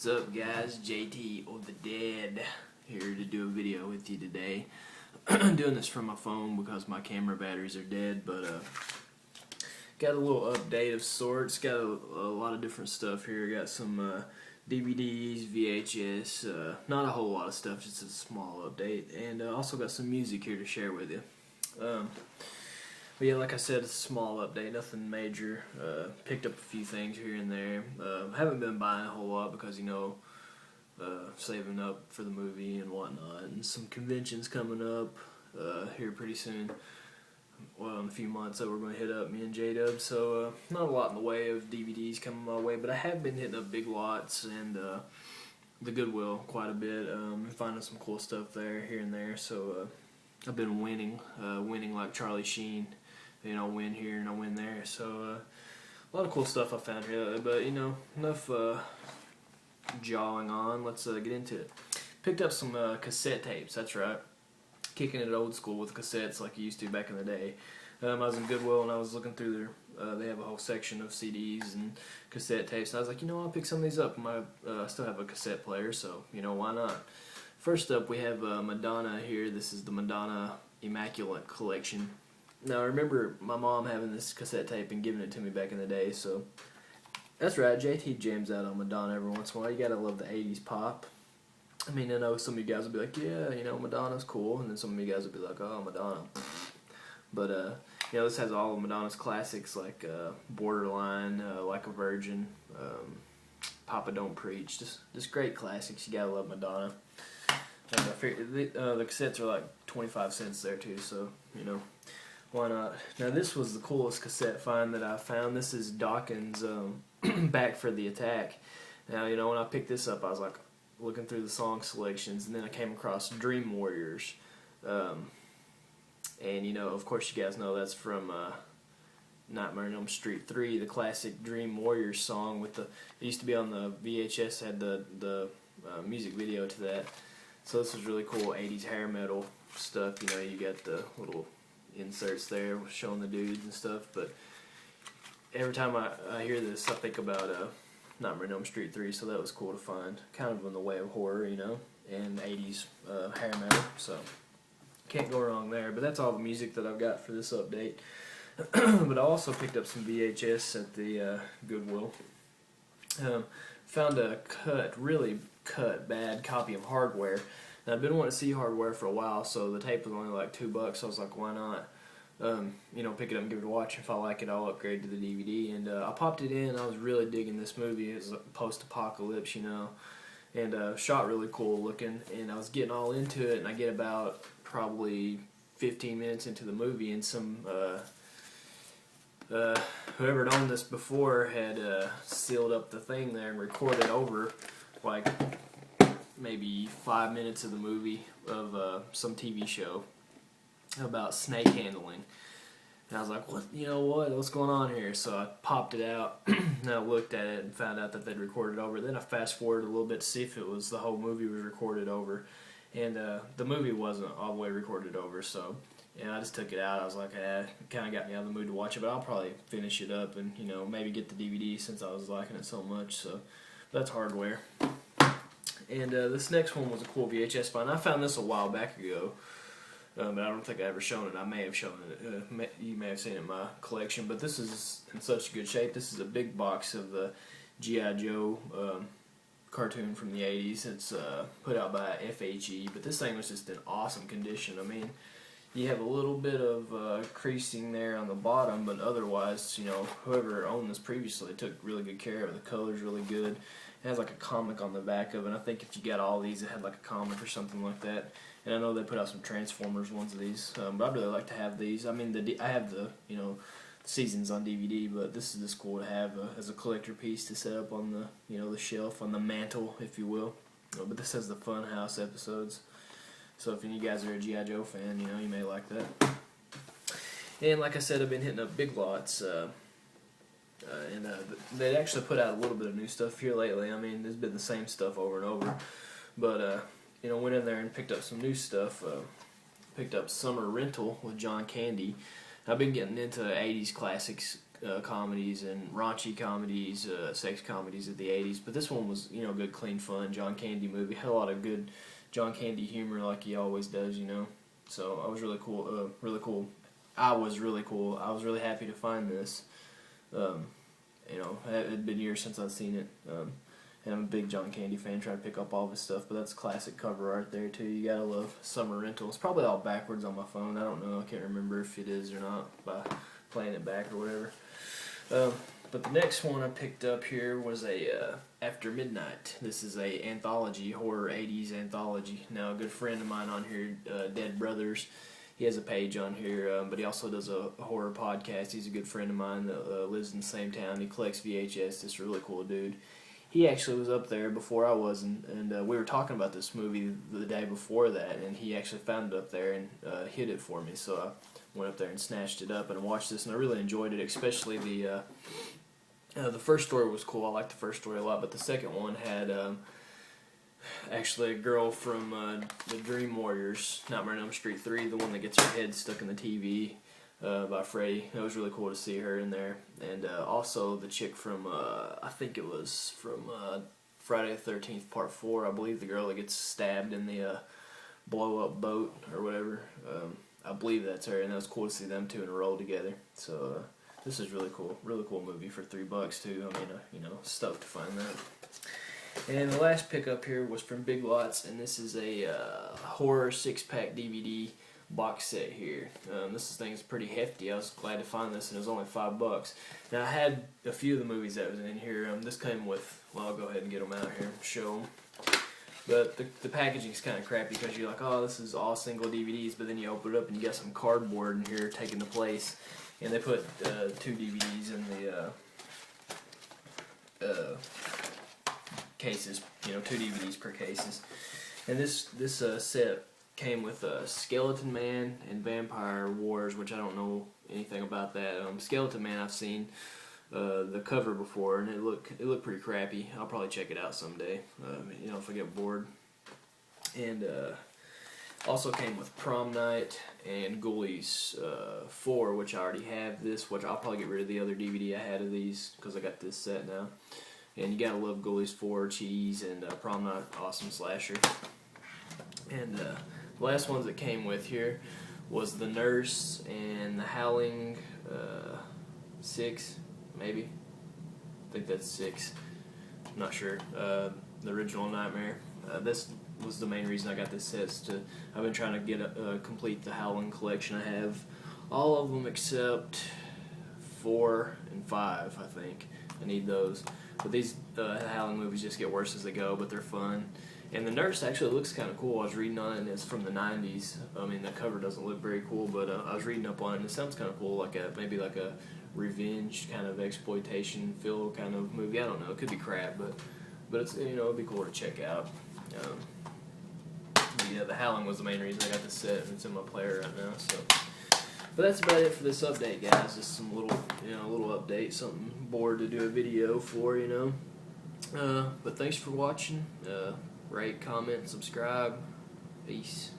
What's up, guys? JT of the Dead here to do a video with you today. I'm doing this from my phone because my camera batteries are dead, but got a little update of sorts. Got a lot of different stuff here. Got some DVDs, VHS, not a whole lot of stuff, just a small update, and also got some music here to share with you. But yeah, like I said, it's a small update, nothing major. Picked up a few things here and there. Haven't been buying a whole lot because, saving up for the movie and whatnot. And some conventions coming up here pretty soon. Well, in a few months that we're going to hit up, me and J-Dub. So not a lot in the way of DVDs coming my way, but I have been hitting up Big Lots and the Goodwill quite a bit. Finding some cool stuff there, here and there. So I've been winning like Charlie Sheen. Win here and I win there. So a lot of cool stuff I found here. But enough jawing on. Let's get into it. Picked up some cassette tapes. That's right. Kicking it old school with cassettes like you used to back in the day. I was in Goodwill and I was looking through their. They have a whole section of CDs and cassette tapes. And I was like, I'll pick some of these up. I still have a cassette player, so why not? First up, we have Madonna here. This is the Madonna Immaculate Collection. Now, I remember my mom having this cassette tape and giving it to me back in the day, so that's right, JT jams out on Madonna every once in a while. You gotta love the 80s pop. I mean, I know some of you guys will be like, yeah, Madonna's cool, and then some of you guys will be like, oh, Madonna. But, this has all of Madonna's classics, like Borderline, Like a Virgin, Papa Don't Preach, just great classics. You gotta love Madonna. The cassettes are like 25 cents there, too, so, why not? Now, this was the coolest cassette find that I found. This is Dawkins' Back for the Attack. Now, when I picked this up, I was like looking through the song selections, and then I came across Dream Warriors. And, of course, you guys know that's from Nightmare on Elm Street 3, the classic Dream Warriors song. It used to be on the VHS, had the music video to that. So this was really cool, 80s hair metal stuff. You got the little inserts there showing the dudes and stuff, but every time I hear this I think about Nightmare on Elm Street 3, so that was cool to find, kind of in the way of horror, and 80s hair metal, so can't go wrong there. But that's all the music that I've got for this update. But I also picked up some VHS at the Goodwill. Found a really bad copy of Hardware. And I've been wanting to see Hardware for a while, so the tape was only like $2, so I was like, why not? Pick it up and give it a watch. If I like it, I'll upgrade to the DVD. And I popped it in. I was really digging this movie. It was post-apocalypse, and shot really cool looking. And I was getting all into it, and I get about probably 15 minutes into the movie, and some whoever had owned this before had sealed up the thing there and recorded over like maybe 5 minutes of the movie of some TV show about snake handling. And I was like, what's going on here? So I popped it out and I looked at it and found out that they'd recorded over. Then I fast forwarded a little bit to see if it was the whole movie was recorded over. And the movie wasn't all the way recorded over, so I just took it out. I was like, it kind of got me out of the mood to watch it, but I'll probably finish it up and, maybe get the DVD since I was liking it so much. So that's Hardware. And this next one was a cool VHS find. I found this a while back ago, but I don't think I ever shown it. I may have shown it. You may have seen it in my collection, but this is in such good shape. This is a big box of the G.I. Joe cartoon from the 80s. It's put out by FHE, but this thing was just in awesome condition. I mean, you have a little bit of creasing there on the bottom, but otherwise, whoever owned this previously took really good care of it. The color's really good. It has like a comic on the back of it. And I think if you got all these, it had like a comic or something like that. And I know they put out some Transformers ones of these, but I'd really like to have these. I mean, I have the seasons on DVD, but this is just cool to have as a collector piece to set up on the shelf, on the mantle, if you will. But this has the Funhouse episodes. So if any of you guys are a G.I. Joe fan, you may like that. And like I said, I've been hitting up Big Lots. And they actually put out a little bit of new stuff here lately. I mean, there's been the same stuff over and over. But, went in there and picked up some new stuff. Picked up Summer Rental with John Candy. I've been getting into 80s classics comedies and raunchy comedies, sex comedies of the 80s. But this one was, you know, good, clean, fun John Candy movie. Had a lot of good John Candy humor like he always does, you know. So I was really cool. I was really cool. I was really happy to find this. You know, it had been years since I'd seen it. And I'm a big John Candy fan, trying to pick up all of his stuff, but that's classic cover art there too. You gotta love Summer Rental. It's probably all backwards on my phone. I don't know. I can't remember if it is or not by playing it back or whatever. But the next one I picked up here was a After Midnight. This is a anthology, horror 80s anthology. Now, a good friend of mine on here, Dead Brothers, he has a page on here, but he also does a horror podcast. He's a good friend of mine that lives in the same town. He collects VHS. This is a really cool dude. He actually was up there before I was, and we were talking about this movie the day before that, and he actually found it up there and hid it for me. So I went up there and snatched it up and watched this, and I really enjoyed it, especially the first story was cool. I liked the first story a lot, but the second one had actually a girl from the Dream Warriors, Nightmare on Elm Street 3, the one that gets her head stuck in the TV. By Freddy. It was really cool to see her in there. And also the chick from, I think it was from Friday the 13th Part 4, I believe, the girl that gets stabbed in the blow-up boat or whatever. I believe that's her, and that was cool to see them two in a row together. So this is really cool movie for $3 too. I mean, you know, stoked to find that. And the last pickup here was from Big Lots, and this is a horror 6-pack DVD box set here. This thing's pretty hefty. I was glad to find this, and it was only $5. Now, I had a few of the movies that was in here. This came with, well, I'll go ahead and get them out here and show them. But the packaging's kind of crappy because you're like, oh, this is all single DVDs, but then you open it up and you got some cardboard in here taking the place. And they put 2 DVDs in the cases, you know, 2 DVDs per cases. And this set came with Skeleton Man and Vampire Wars, which I don't know anything about that. Skeleton Man, I've seen the cover before, and it looked pretty crappy. I'll probably check it out someday, you know, if I get bored. And also came with Prom Night and Ghoulies 4, which I already have this, which I'll probably get rid of the other DVD I had of these because I got this set now. And you gotta love Ghoulies 4, Cheese, and Prom Night, awesome slasher. And the last ones that came with here was The Nurse and The Howling 6, maybe. I think that's 6. I'm not sure. The original Nightmare. This was the main reason I got this set. I've been trying to get complete the Howling collection. I have all of them except 4 and 5, I think. I need those. But these Howling movies just get worse as they go, but they're fun. And The Nurse actually looks kind of cool. I was reading on it, and it's from the 90s. I mean, the cover doesn't look very cool, but I was reading up on it, and it sounds kind of cool, like maybe like a revenge kind of exploitation feel kind of movie. I don't know. It could be crap, but it's, you know, it'd be cool to check out. Yeah, the Howling was the main reason I got this set, and it's in my player right now. So, but that's about it for this update, guys. Just some little update, something bored to do a video for, you know. But thanks for watching. Rate, comment, subscribe. Peace.